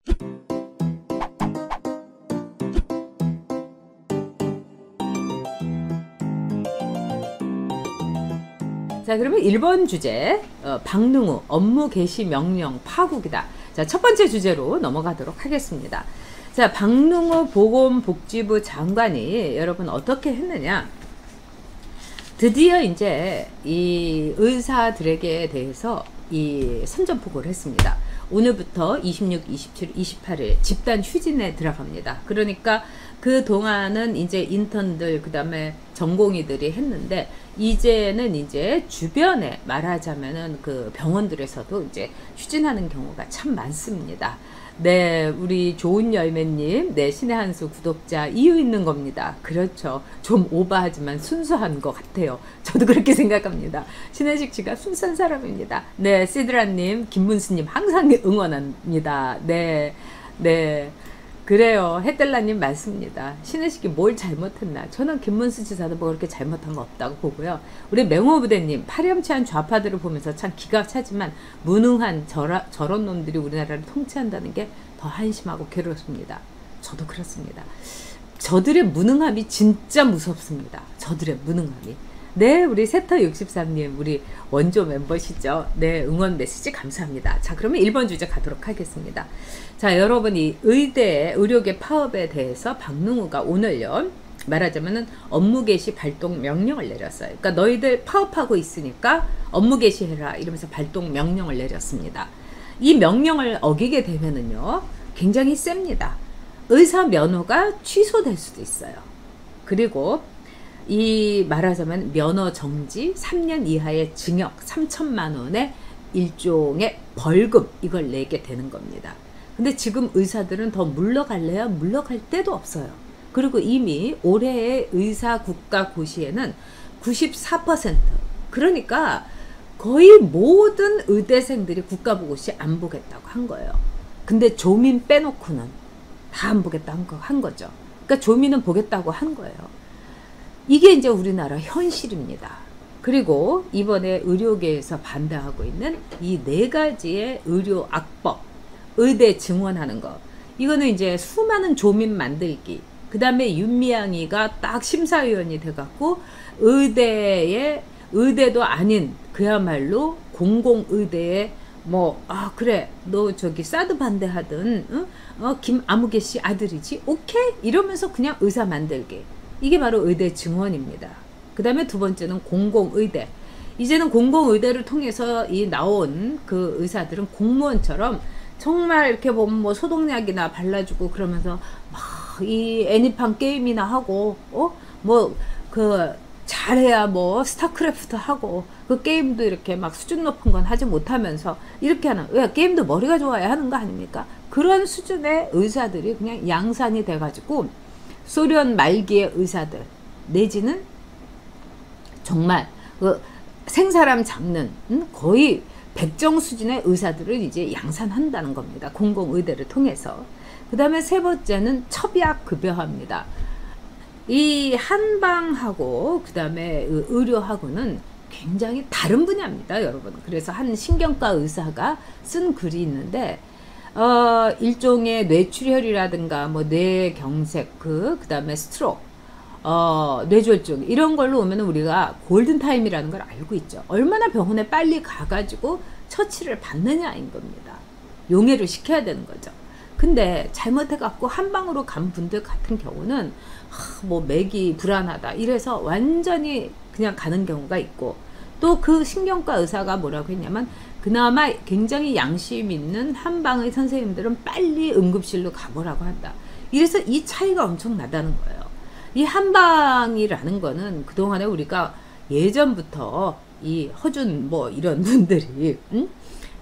자, 그러면 1번 주제, 박능우 업무 개시 명령 파국이다. 자, 첫 번째 주제로 넘어가도록 하겠습니다. 자, 박능우 보건복지부 장관이 여러분 어떻게 했느냐? 드디어 이제 이 의사들에게 대해서 이 선전포고를 했습니다. 오늘부터 26, 27, 28일 집단 휴진에 들어갑니다. 그러니까 그 동안은 이제 인턴들 그 다음에 전공의들이 했는데 이제는 이제 주변에 말하자면은 그 병원들에서도 이제 휴진하는 경우가 참 많습니다. 네, 우리 좋은 열매님, 네, 신의 한수 구독자 이유 있는 겁니다. 그렇죠. 좀 오버하지만 순수한 것 같아요. 저도 그렇게 생각합니다. 신혜식 씨가 순수한 사람입니다. 네, 시드라님, 김문수님 항상 응원합니다. 네, 네. 그래요. 해달라님 맞습니다. 신혜식이 뭘 잘못했나. 저는 김문수 지사도 뭐 그렇게 잘못한 거 없다고 보고요. 우리 맹호부대님, 파렴치한 좌파들을 보면서 참 기가 차지만 무능한 저런 놈들이 우리나라를 통치한다는 게 더 한심하고 괴롭습니다. 저도 그렇습니다. 저들의 무능함이 진짜 무섭습니다. 저들의 무능함이. 네, 우리 세터63님, 우리 원조 멤버시죠. 네, 응원 메시지 감사합니다. 자, 그러면 1번 주제 가도록 하겠습니다. 자, 여러분이 의대, 의료계 파업에 대해서 박능우가 오늘요, 말하자면은 업무 개시 발동 명령을 내렸어요. 그러니까 너희들 파업하고 있으니까 업무 개시해라 이러면서 발동 명령을 내렸습니다. 이 명령을 어기게 되면은요, 굉장히 셉니다. 의사 면허가 취소될 수도 있어요. 그리고 이 말하자면 면허 정지 3년 이하의 징역 3천만 원의 일종의 벌금 이걸 내게 되는 겁니다. 근데 지금 의사들은 더 물러갈래야 물러갈 데도 없어요. 그리고 이미 올해의 의사 국가고시에는 94% 그러니까 거의 모든 의대생들이 국가고시 안 보겠다고 한 거예요. 근데 조민 빼놓고는 다 안 보겠다 한 거죠. 그러니까 조민은 보겠다고 한 거예요. 이게 이제 우리나라 현실입니다. 그리고 이번에 의료계에서 반대하고 있는 이 4가지의 의료 악법, 의대 증원하는 거. 이거는 이제 수많은 조민 만들기. 그 다음에 윤미향이가 딱 심사위원이 돼갖고 의대도 아닌 그야말로 공공의대에 뭐, 아, 그래, 너 저기 사드 반대하던, 김아무개 씨 아들이지? 오케이? 이러면서 그냥 의사 만들기. 이게 바로 의대 증원입니다. 그 다음에 두 번째는 공공의대. 이제는 공공의대를 통해서 이 나온 그 의사들은 공무원처럼 정말 이렇게 보면 뭐 소독약이나 발라주고 그러면서 막 이 애니팡 게임이나 하고, 뭐 그 잘해야 뭐 스타크래프트 하고 그 게임도 이렇게 막 수준 높은 건 하지 못하면서 이렇게 하는, 왜 게임도 머리가 좋아야 하는 거 아닙니까? 그런 수준의 의사들이 그냥 양산이 돼가지고 소련 말기의 의사들 내지는 정말 그 생사람 잡는 거의 백정 수준의 의사들을 이제 양산한다는 겁니다. 공공의대를 통해서. 그 다음에 세 번째는 첩약급여화입니다. 이 한방하고 그 다음에 의료하고는 굉장히 다른 분야입니다, 여러분. 그래서 한 신경과 의사가 쓴 글이 있는데 일종의 뇌출혈이라든가 뭐 뇌경색 그 다음에 스트로크 뇌졸중 이런 걸로 오면 우리가 골든타임이라는 걸 알고 있죠. 얼마나 병원에 빨리 가가지고 처치를 받느냐인 겁니다. 용해를 시켜야 되는 거죠. 근데 잘못해갖고 한방으로 간 분들 같은 경우는 뭐 맥이 불안하다 이래서 완전히 그냥 가는 경우가 있고, 또 그 신경과 의사가 뭐라고 했냐면 그나마 굉장히 양심 있는 한방의 선생님들은 빨리 응급실로 가보라고 한다. 이래서 이 차이가 엄청 나다는 거예요. 이 한방이라는 거는 그동안에 우리가 예전부터 이 허준 뭐 이런 분들이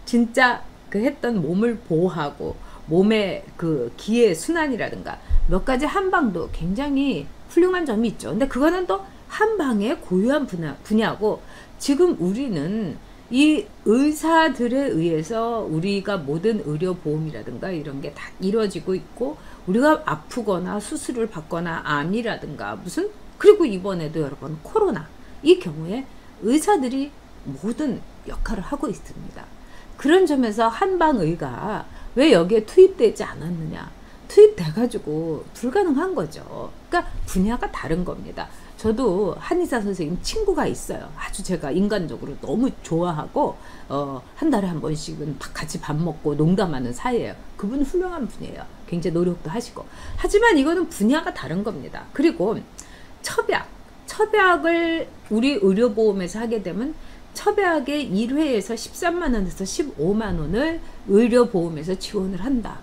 진짜 그 했던 몸을 보호하고 몸의 그 기의 순환이라든가 몇 가지 한방도 굉장히 훌륭한 점이 있죠. 근데 그거는 또 한방의 고유한 분야고, 지금 우리는 이 의사들에 의해서 우리가 모든 의료보험이라든가 이런 게 다 이루어지고 있고, 우리가 아프거나 수술을 받거나 암이라든가 무슨, 그리고 이번에도 여러분 코로나, 이 경우에 의사들이 모든 역할을 하고 있습니다. 그런 점에서 한방의가 왜 여기에 투입되지 않았느냐? 투입돼가지고 불가능한 거죠. 그러니까 분야가 다른 겁니다. 저도 한의사 선생님 친구가 있어요. 아주 제가 인간적으로 너무 좋아하고 한 달에 한 번씩은 같이 밥 먹고 농담하는 사이예요. 그분 훌륭한 분이에요. 굉장히 노력도 하시고. 하지만 이거는 분야가 다른 겁니다. 그리고 첩약을 우리 의료보험에서 하게 되면 첩약의 1회에서 13만 원에서 15만 원을 의료보험에서 지원을 한다.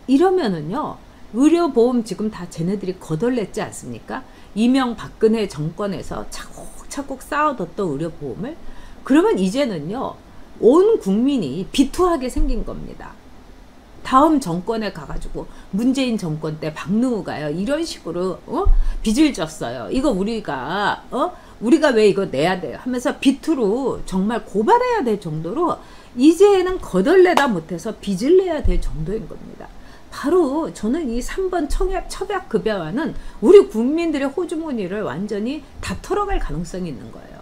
이러면은요, 의료보험 지금 다 쟤네들이 거덜냈지 않습니까? 이명박근혜 정권에서 차곡차곡 쌓아뒀던 의료보험을. 그러면 이제는요, 온 국민이 비투하게 생긴 겁니다. 다음 정권에 가가지고 문재인 정권 때 박능우가요, 이런 식으로 빚을 졌어요. 이거 우리가 왜 이거 내야 돼요 하면서 비투로 정말 고발해야 될 정도로 이제는 거덜내다 못해서 빚을 내야 될 정도인 겁니다. 바로 저는 이 3번 첩약급여와는 우리 국민들의 호주머니를 완전히 다 털어갈 가능성이 있는 거예요.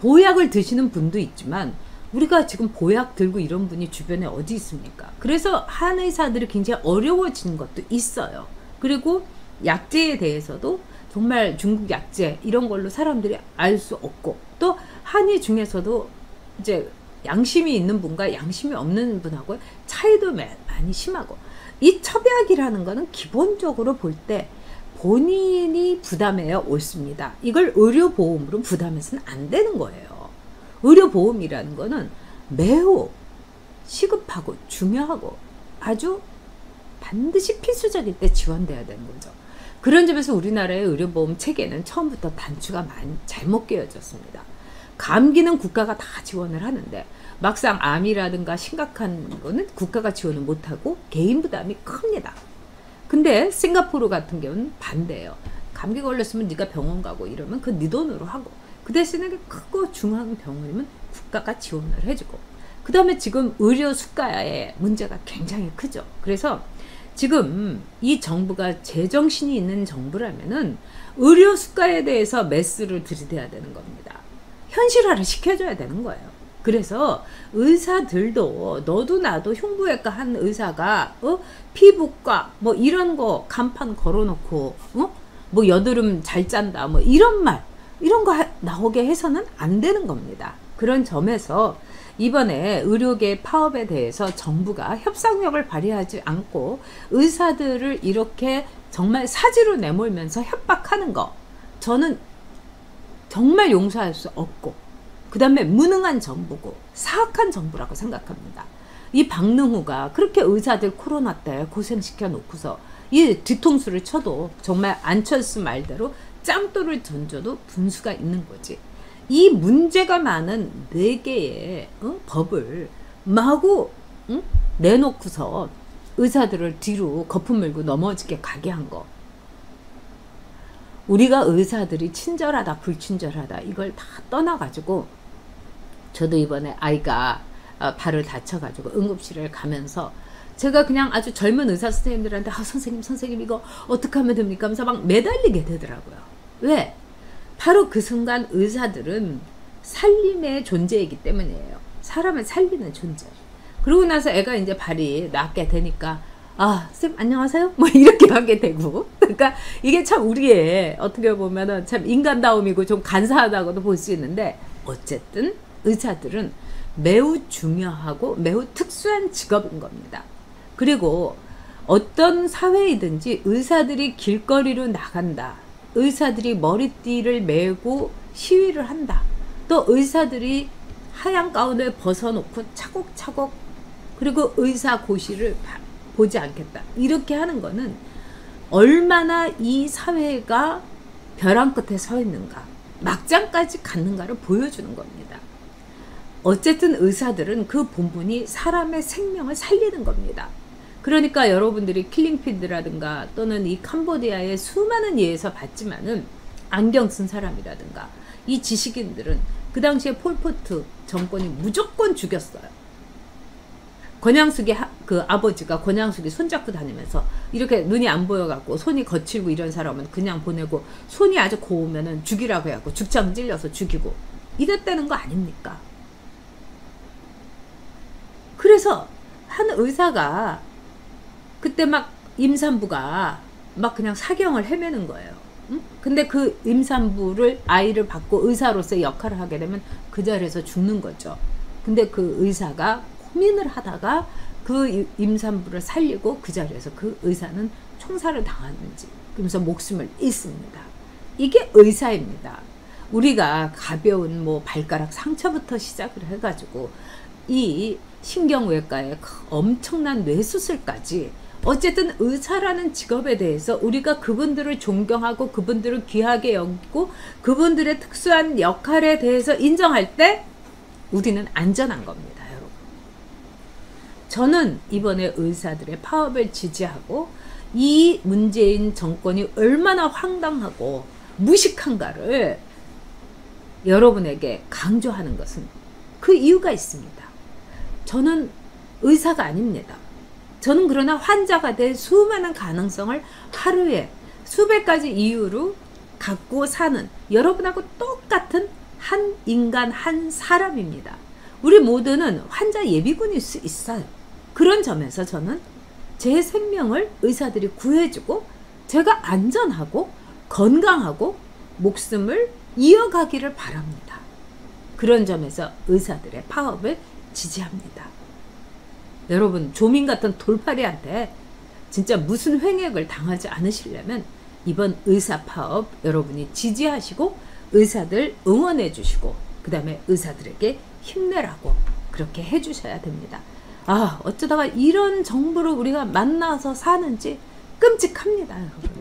보약을 드시는 분도 있지만 우리가 지금 보약 들고 이런 분이 주변에 어디 있습니까? 그래서 한의사들이 굉장히 어려워지는 것도 있어요. 그리고 약제에 대해서도 정말 중국 약제 이런 걸로 사람들이 알 수 없고, 또 한의 중에서도 이제 양심이 있는 분과 양심이 없는 분하고 차이도 많이 심하고, 이 첩약이라는 거는 기본적으로 볼 때 본인이 부담해야 옳습니다. 이걸 의료보험으로 부담해서는 안 되는 거예요. 의료보험이라는 거는 매우 시급하고 중요하고 아주 반드시 필수적일 때 지원돼야 되는 거죠. 그런 점에서 우리나라의 의료보험 체계는 처음부터 단추가 많이 잘못 끼워졌습니다. 감기는 국가가 다 지원을 하는데 막상 암이라든가 심각한 거는 국가가 지원을 못하고 개인 부담이 큽니다. 근데 싱가포르 같은 경우는 반대예요. 감기 걸렸으면 네가 병원 가고 이러면 그 네 돈으로 하고, 그 대신에 크고 중요한 병원이면 국가가 지원을 해주고, 그 다음에 지금 의료 수가의 문제가 굉장히 크죠. 그래서 지금 이 정부가 제정신이 있는 정부라면은 의료 수가에 대해서 메스를 들이대야 되는 겁니다. 현실화를 시켜줘야 되는 거예요. 그래서 의사들도 너도 나도 흉부외과 한 의사가 피부과 뭐 이런 거 간판 걸어놓고 뭐 여드름 잘 짠다 뭐 이런 거 나오게 해서는 안 되는 겁니다. 그런 점에서 이번에 의료계 파업에 대해서 정부가 협상력을 발휘하지 않고 의사들을 이렇게 정말 사지로 내몰면서 협박하는 거, 저는 정말 용서할 수 없고, 그 다음에 무능한 정부고 사악한 정부라고 생각합니다. 이 박능우가 그렇게 의사들 코로나 때 고생시켜 놓고서 이 뒤통수를 쳐도 정말 안철수 말대로 짱돌을 던져도 분수가 있는 거지. 이 문제가 많은 4개의 법을 마구 내놓고서 의사들을 뒤로 거품 물고 넘어지게 가게 한 거. 우리가 의사들이 친절하다 불친절하다 이걸 다 떠나가지고, 저도 이번에 아이가 발을 다쳐가지고 응급실을 가면서 제가 그냥 아주 젊은 의사 선생님들한테 선생님 이거 어떻게 하면 됩니까 하면서 막 매달리게 되더라고요. 왜? 바로 그 순간 의사들은 살림의 존재이기 때문이에요. 사람을 살리는 존재. 그러고 나서 애가 이제 발이 낫게 되니까 선생님 안녕하세요? 뭐 이렇게 하게 되고, 그러니까 이게 참 우리의 어떻게 보면은 참 인간다움이고 좀 간사하다고도 볼 수 있는데, 어쨌든 의사들은 매우 중요하고 매우 특수한 직업인 겁니다. 그리고 어떤 사회이든지 의사들이 길거리로 나간다, 의사들이 머리띠를 메고 시위를 한다, 또 의사들이 하얀 가운을 벗어놓고 차곡차곡, 그리고 의사 고시를 보지 않겠다, 이렇게 하는 거는 얼마나 이 사회가 벼랑 끝에 서 있는가, 막장까지 갔는가를 보여주는 겁니다. 어쨌든 의사들은 그 본분이 사람의 생명을 살리는 겁니다. 그러니까 여러분들이 킬링피드라든가 또는 이 캄보디아의 수많은 예에서 봤지만은 안경 쓴 사람이라든가 이 지식인들은 그 당시에 폴포트 정권이 무조건 죽였어요. 권양숙이 그 아버지가 권양숙이 손잡고 다니면서 이렇게 눈이 안 보여갖고 손이 거칠고 이런 사람은 그냥 보내고, 손이 아주 고우면은 죽이라고 해갖고 죽창 찔려서 죽이고 이랬다는 거 아닙니까? 그래서 한 의사가 그때 막 임산부가 막 그냥 사경을 헤매는 거예요. 응? 근데 그 임산부를 아이를 받고 의사로서의 역할을 하게 되면 그 자리에서 죽는 거죠. 근데 그 의사가 고민을 하다가 그 임산부를 살리고 그 자리에서 그 의사는 총살을 당하는지 그러면서 목숨을 잃습니다. 이게 의사입니다. 우리가 가벼운 뭐 발가락 상처부터 시작을 해가지고 이 신경외과의 엄청난 뇌수술까지 어쨌든 의사라는 직업에 대해서 우리가 그분들을 존경하고 그분들을 귀하게 여기고 그분들의 특수한 역할에 대해서 인정할 때 우리는 안전한 겁니다, 여러분. 저는 이번에 의사들의 파업을 지지하고 이 문재인 정권이 얼마나 황당하고 무식한가를 여러분에게 강조하는 것은 그 이유가 있습니다. 저는 의사가 아닙니다. 저는 그러나 환자가 될 수많은 가능성을 하루에 수백 가지 이유로 갖고 사는 여러분하고 똑같은 한 인간, 한 사람입니다. 우리 모두는 환자 예비군일 수 있어요. 그런 점에서 저는 제 생명을 의사들이 구해주고 제가 안전하고 건강하고 목숨을 이어가기를 바랍니다. 그런 점에서 의사들의 파업을 지지합니다. 여러분, 조민 같은 돌팔이한테 진짜 무슨 횡액을 당하지 않으시려면 이번 의사 파업 여러분이 지지하시고 의사들 응원해 주시고 그 다음에 의사들에게 힘내라고 그렇게 해 주셔야 됩니다. 아, 어쩌다가 이런 정부를 우리가 만나서 사는지 끔찍합니다, 여러분.